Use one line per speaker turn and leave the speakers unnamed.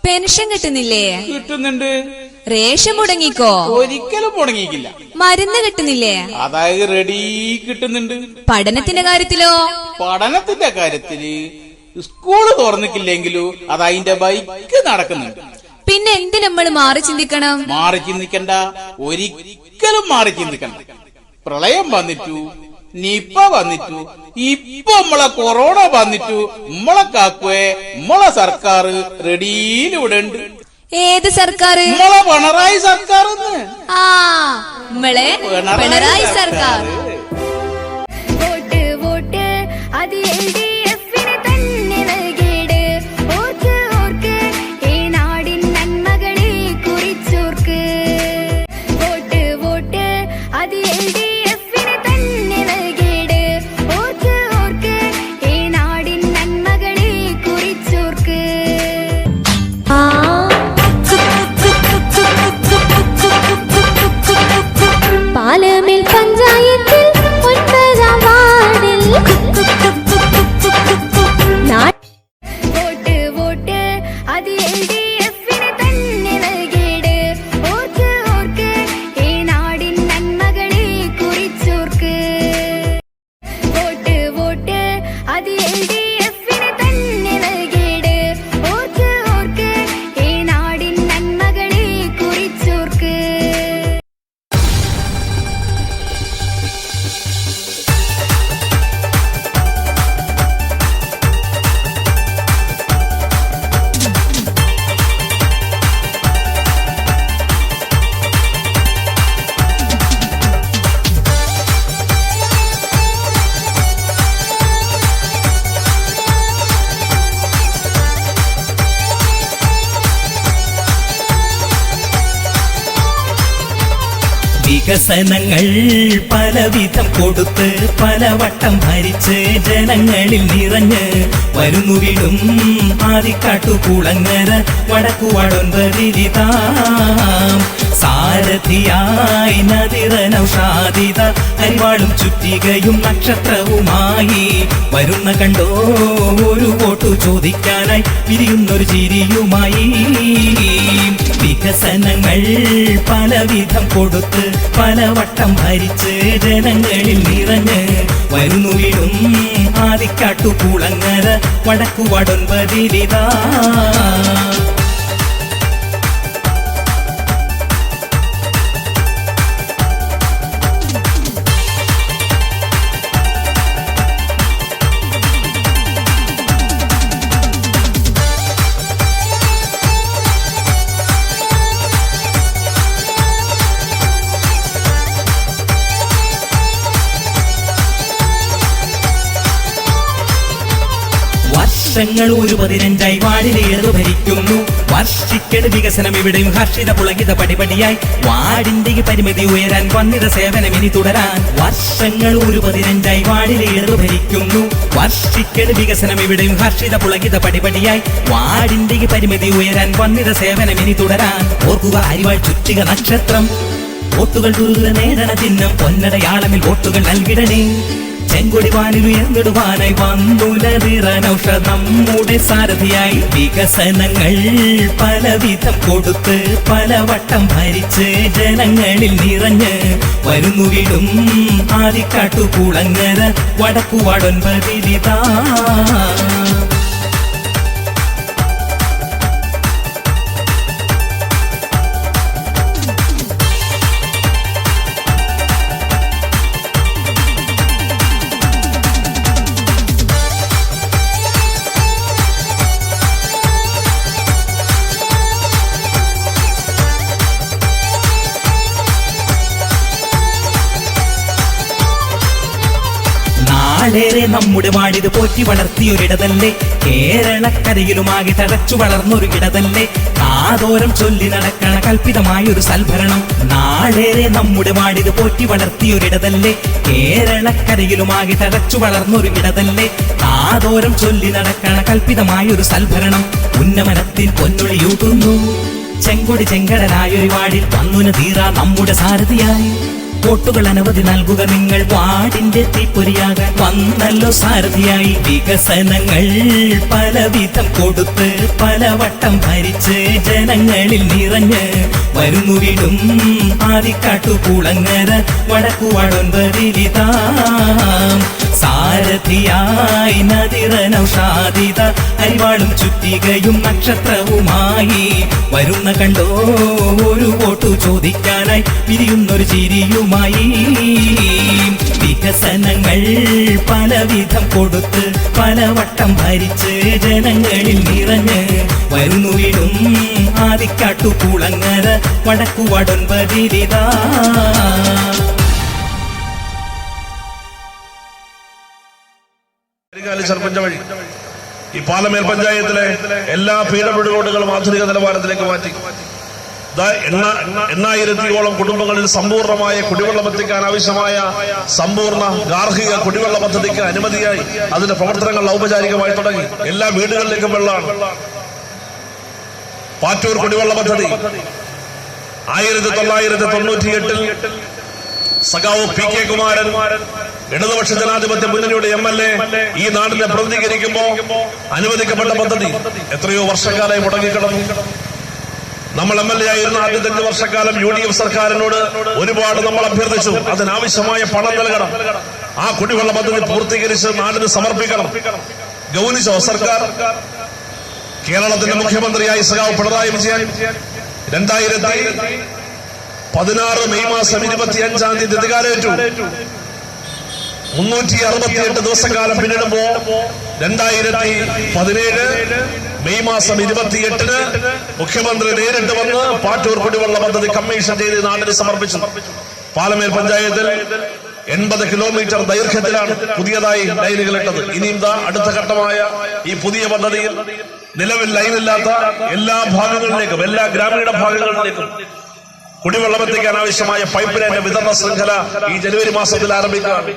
Pension കിട്ടുന്നില്ലേ?
കിട്ടുന്നുണ്ട്.
Ration മുടങ്ങിക്കോ?
ഒരിക്കലും മുടങ്ങിയിട്ടില്ല.
മരുന്ന് കിട്ടുന്നില്ലേ?
അതായത് റെഡി കിട്ടുന്നുണ്ട്.
പഠനത്തിന്റെ കാര്യത്തിലോ?
പഠനത്തിന്റെ കാര്യത്തില് സ്കൂള് തുറന്നിട്ടില്ലെങ്കിലോ അത് അതിന്റെ ബൈക്ക് നടക്കുന്നുണ്ട്.
പിന്നെ എന്ത് നമ്മൾ മാറി ചിന്തിക്കണം?
മാറി ചിന്തിക്കണ്ട, ഒരിക്കലും മാറി ചിന്തിക്കണ്ട. പ്രളയം വന്നിട്ടു, നിപ്പ വന്നിട്ടു, ഇപ്പൊ നമ്മളെ കൊറോണ വന്നിട്ടു, നമ്മളെ കാക്കുവെ നമ്മളെ സർക്കാർ റെഡിയിലൂടെ ഉണ്ട്.
ഏത് സർക്കാർ?
നമ്മളെ പിണറായി സർക്കാർ.
ആ, നമ്മളെ പിണറായി സർക്കാർ.
പാലമേൽ പഞ്ചായത്തിൽ 9ാം വാർഡിൽ വോട്ട് വോട്ട് അത് LDF-ന് തന്നെ നൽകിയിട്. ഓർക്ക് ഓർക്ക് ഈ നാടിൻ നന്മകളെ കുറിച്ചോർക്ക്. വോട്ട് വോട്ട് അത് LDF-ന് തന്നെ നൽകിയിട്. ഓർക്ക് ഓർക്ക് ഈ നാടിൻ നന്മകളെ കുറിച്ചോർക്ക്.
വികസനങ്ങൾ പലവിധം കൊടുത്ത് പലവട്ടം ഭരിച്ച് ജനങ്ങളിൽ നിറഞ്ഞ് വരുന്നു വിടും ആദിക്കാട്ടുകുളങ്ങര വടക്കുവടൊൻപതിരിതാം. സാരഥിയായി നദിറനൗഷാദിത അരിവാളും ചുറ്റികയും നക്ഷത്രവുമായി വരുന്ന കണ്ടോ ഒരു വോട്ടു ചോദിക്കാനായി പിരിയുന്നൊരു ചിരിയുമായി. വികസനങ്ങൾ പലവിധം കൊടുത്ത് പലവട്ടം ഭരിച്ച് ജനങ്ങളിൽ നിറഞ്ഞ് വരുന്നു വിടും ആദിക്കാട്ടുകുളങ്ങര വടക്കുവടൊൻപതിരിതാ. വർഷങ്ങൾ 15 വാർഡിലേറെ ഭരിക്കുന്നു. വർഷിക്കട് വികസനം ഇവിടെയും ഹർഷിത പുളകിത പടിപടിയായി. വാർഡിന്റെ പരിമിതി ഉയരാൻ വന്നിത സേവനം ഇനി തുടരാൻ. വർഷങ്ങൾ 15 വാർഡിലേറെ ഭരിക്കുന്നു. വർഷിക്കട് വികസനം ഇവിടെയും ഹർഷിത പുളകിത പടിപടിയായി. വാർഡിന്റെ പരിമിതി ഉയരാൻ വന്നിത സേവനം ഇനി തുടരാൻ. ഓർക്കുക അരിവാൾ ചുറ്റിക നക്ഷത്രം. വോട്ടുകൾ തുറന്ന നേടണ ചിഹ്നം പൊന്നടയാളമിൽ വോട്ടുകൾ നൽകിടണേ. ചെങ്കൊടി വാനിലുയർന്നിടുവാനായി വന്നുലതിറനൗഷ നമ്മുടെ സാരഥിയായി. വികസനങ്ങൾ പലവിധം കൊടുത്ത് പലവട്ടം ഭരിച്ച് ജനങ്ങളിൽ നിറഞ്ഞ് വരുന്നു വിടും ആദിക്കാട്ടുകുളങ്ങര വടക്കുവടൊൻപതിരിതാ. നാളേറെ നമ്മുടെ വാടിത് പോറ്റി വളർത്തിയൊരിടതല്ലേ. കേരളക്കരയിലുമാകെ തഴച്ചു വളർന്നൊരു ഇടതല്ലേ. കാതോരം ചൊല്ലി നടക്കണ കൽപ്പിതമായൊരു സൽഭരണം. നാളേറെ നമ്മുടെ വാടിത് പോറ്റി വളർത്തിയൊരിടതല്ലേ. കേരളക്കരയിലുമാകെ തഴച്ചു വളർന്നൊരു ഇടതല്ലേ. കാതോരം ചൊല്ലി നടക്കണ കൽപ്പിതമായൊരു സൽഭരണം. ഉന്നമനത്തിൽ പൊന്നൊളിയൂട്ടുന്നു ചെങ്കൊടി ചെങ്കടലായൊരു വാടിൽ വന്നുന തീരാ നമ്മുടെ സാരഥിയായി. വോട്ടുകൾ അനവധി നൽകുക നിങ്ങൾ വാർഡിന്റെ തീപ്പൊരിയാകാൻ വന്നല്ലോ സാരഥിയായി വികസനങ്ങൾ പലവിധം കൊടുത്ത് പലവട്ടം ഭരിച്ച് ജനങ്ങളിൽ നിറഞ്ഞ് വരുന്നു വീടും ആദിക്കാട്ടു കുളങ്ങര വടക്കുവടൊൻപതിലിതാ സാരഥിയായി നദിറനൗഷാദിത അരിവാളും ചുറ്റികയും നക്ഷത്രവുമായി വരുന്ന കണ്ടോ ഒരു വോട്ടു ചോദിക്കാനായി പിരിയുന്നൊരു ചിരിയുമായി വികസനങ്ങൾ പലവിധം കൊടുത്ത് പലവട്ടം ഭരിച്ച് ജനങ്ങളിൽ നിറഞ്ഞ് വരുന്നു വീടും ആദിക്കാട്ടു കുളങ്ങര വടക്കുവടൊൻപതിലിതാ
സർപ്പഞ്ച വഴി ഈ പാലമേൽ പഞ്ചായത്തിലെ എല്ലാ പീഡബ്ല്യു റോഡുകളും ആധുനിക നിലവാരത്തിലേക്ക് മാറ്റി 80,000-ഓളം കുടുംബങ്ങളിൽ സമ്പൂർണമായ കുടിവെള്ളം എത്തിക്കാൻ ആവശ്യമായ സമ്പൂർണ്ണ ഗാർഹിക കുടിവെള്ള പദ്ധതിക്ക് അനുമതിയായി അതിന്റെ പ്രവർത്തനങ്ങൾ ഔപചാരികമായി തുടങ്ങി. എല്ലാ വീടുകളിലേക്കും വെള്ളമാണ്. പാറ്റൂർ കുടിവെള്ള പദ്ധതി 1998 സഖാവ് പി.കെ. കുമാരൻ ഇടതുപക്ഷ ജനാധിപത്യ മുന്നണിയുടെ MLA ഈ നാടിനെ പ്രതിനിധീകരിക്കുമ്പോ അനുവദിക്കപ്പെട്ട പദ്ധതി എത്രയോ വർഷക്കാലമായി മുടങ്ങിക്കിടന്നു. നമ്മൾ MLA ആയിരുന്ന ആദ്യത്തെ 5 വർഷക്കാലം UDF സർക്കാരിനോട് ഒരുപാട് നമ്മൾ അഭ്യർത്ഥിച്ചു. അതിനാവശ്യമായ പണം നൽകണം. ആ കുടിവെള്ള പദ്ധതി പൂർത്തീകരിച്ച് നാടിന് സമർപ്പിക്കണം. ഗൗനിച്ചോ സർക്കാർ? കേരളത്തിന്റെ മുഖ്യമന്ത്രിയായി സഖാവ് പിണറായി വിജയൻ 2016 മെയ് മാസം 25-ാം തീയതി അധികാരമേറ്റു. 368 ദിവസക്കാലം പിന്നിടുമ്പോ 2017 മെയ് മാസം 28-ന് മുഖ്യമന്ത്രി നേരിട്ട് വന്ന് പാറ്റൂർ കുടിവെള്ള പദ്ധതി കമ്മീഷൻ ചെയ്ത് നാടിന് സമർപ്പിച്ചു. പാലമേൽ പഞ്ചായത്തിൽ 80 കിലോമീറ്റർ ദൈർഘ്യത്തിലാണ് പുതിയതായി ലൈനുകൾ ഇട്ടത്. ഇനിയും അടുത്ത ഘട്ടമായ ഈ പുതിയ പദ്ധതിയിൽ നിലവിൽ ലൈനില്ലാത്ത എല്ലാ ഭാഗങ്ങളിലേക്കും എല്ലാ ഗ്രാമീണ ഭാഗങ്ങളിലേക്കും കുടിവെള്ളം എത്തിക്കാൻ ആവശ്യമായ പൈപ്പ് ലൈന്റെ വിതരണ ശൃംഖല ഈ ജനുവരി മാസത്തിൽ ആരംഭിക്കുകയാണ്.